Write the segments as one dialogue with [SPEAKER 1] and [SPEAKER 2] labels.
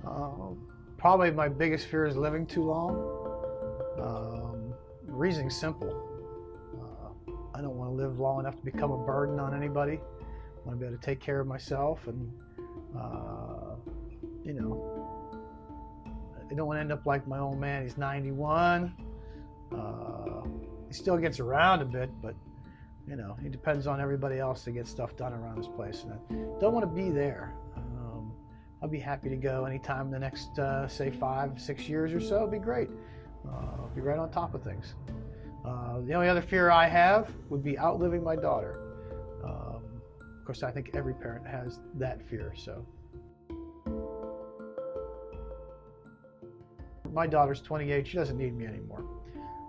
[SPEAKER 1] Uh, Probably my biggest fear is living too long. The reasoning's simple. I don't want to live long enough to become a burden on anybody. I want to be able to take care of myself, and you know, I don't want to end up like my old man. He's 91. He still gets around a bit, but he depends on everybody else to get stuff done around this place. And I don't want to be there. I'll be happy to go anytime in the next, say, 5-6 years or so. It'll be great. I'll be right on top of things. The only other fear I have would be outliving my daughter. Of course, I think every parent has that fear. So, my daughter's 28. She doesn't need me anymore.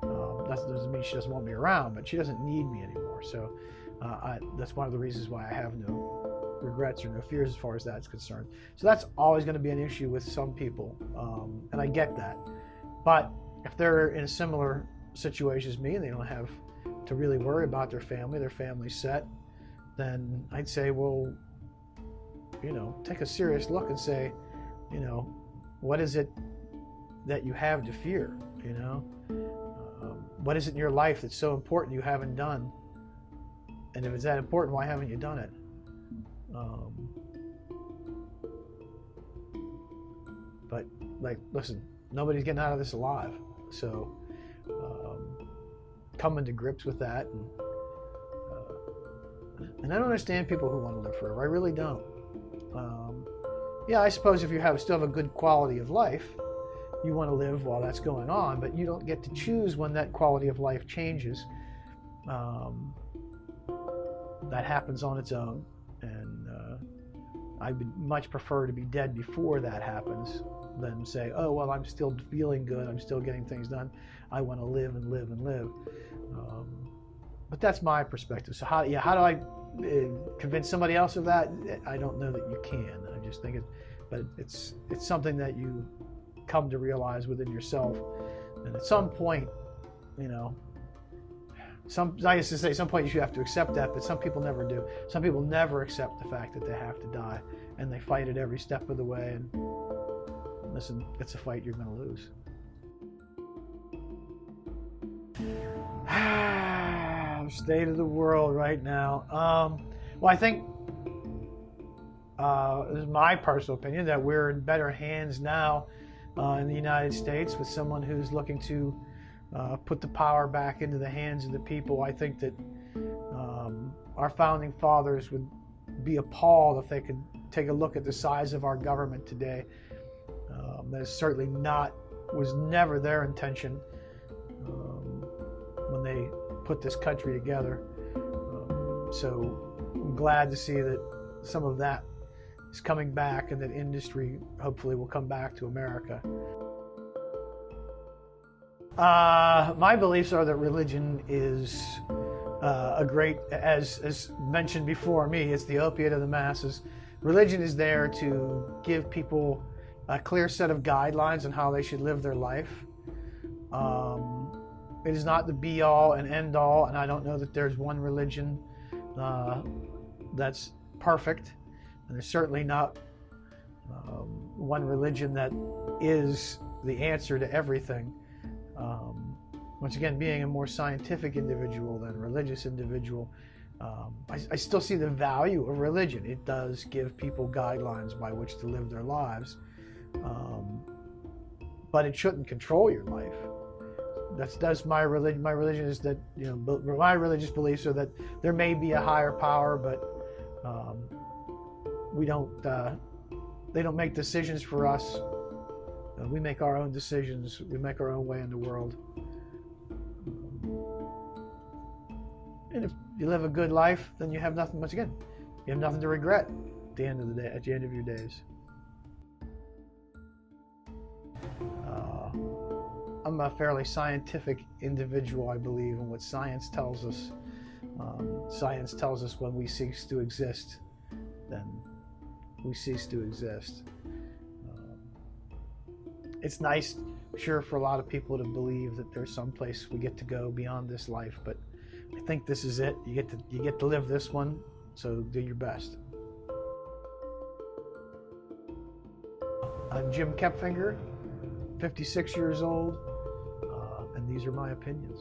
[SPEAKER 1] That doesn't mean she doesn't want me around, but she doesn't need me anymore. So, that's one of the reasons why I have no regrets or no fears as far as that's concerned. So that's always going to be an issue with some people, and I get that. But if they're in a similar situation as me and they don't have to really worry about their family's set, then I'd say, well, take a serious look and say, what is it that you have to fear? What is it in your life that's so important you haven't done? And if it's that important, why haven't you done it? But listen, nobody's getting out of this alive. So coming to grips with that, and I don't understand people who want to live forever. I really don't. Yeah, I suppose if you still have a good quality of life, you want to live while that's going on, but you don't get to choose when that quality of life changes. That happens on its own, and I would much prefer to be dead before that happens than say, oh, well, I'm still feeling good, I'm still getting things done, I want to live and live and live. But that's my perspective. So how do I convince somebody else of that? I don't know that you can. I just think it's something that you come to realize within yourself, and at some point, I used to say, at some point you should have to accept that, but some people never do. Some people never accept the fact that they have to die, and they fight it every step of the way. And listen, it's a fight you're going to lose. State of the world right now. Well, I think this is my personal opinion that we're in better hands now in the United States with someone who's looking to put the power back into the hands of the people. I think that our founding fathers would be appalled if they could take a look at the size of our government today. That is certainly was never their intention when they put this country together. So I'm glad to see that some of that is coming back, and that industry hopefully will come back to America. My beliefs are that religion is a great, as mentioned before me, it's the opiate of the masses. Religion is there to give people a clear set of guidelines on how they should live their life. It is not the be-all and end-all, and I don't know that there's one religion that's perfect, and there's certainly not one religion that is the answer to everything. Once again, being a more scientific individual than a religious individual, I still see the value of religion. It does give people guidelines by which to live their lives, but it shouldn't control your life. That's my religion. My religion is that, my religious beliefs are that there may be a higher power, but they don't make decisions for us. We make our own decisions. We make our own way in the world. And if you live a good life, then you have nothing. Once again, you have nothing to regret at the end of the day. At the end of your days. I'm a fairly scientific individual, I believe, in what science tells us. Science tells us when we cease to exist, then we cease to exist. It's nice, sure, for a lot of people to believe that there's some place we get to go beyond this life, but I think this is it. You get to live this one, so do your best. I'm Jim Koepfinger, 56 years old, and these are my opinions.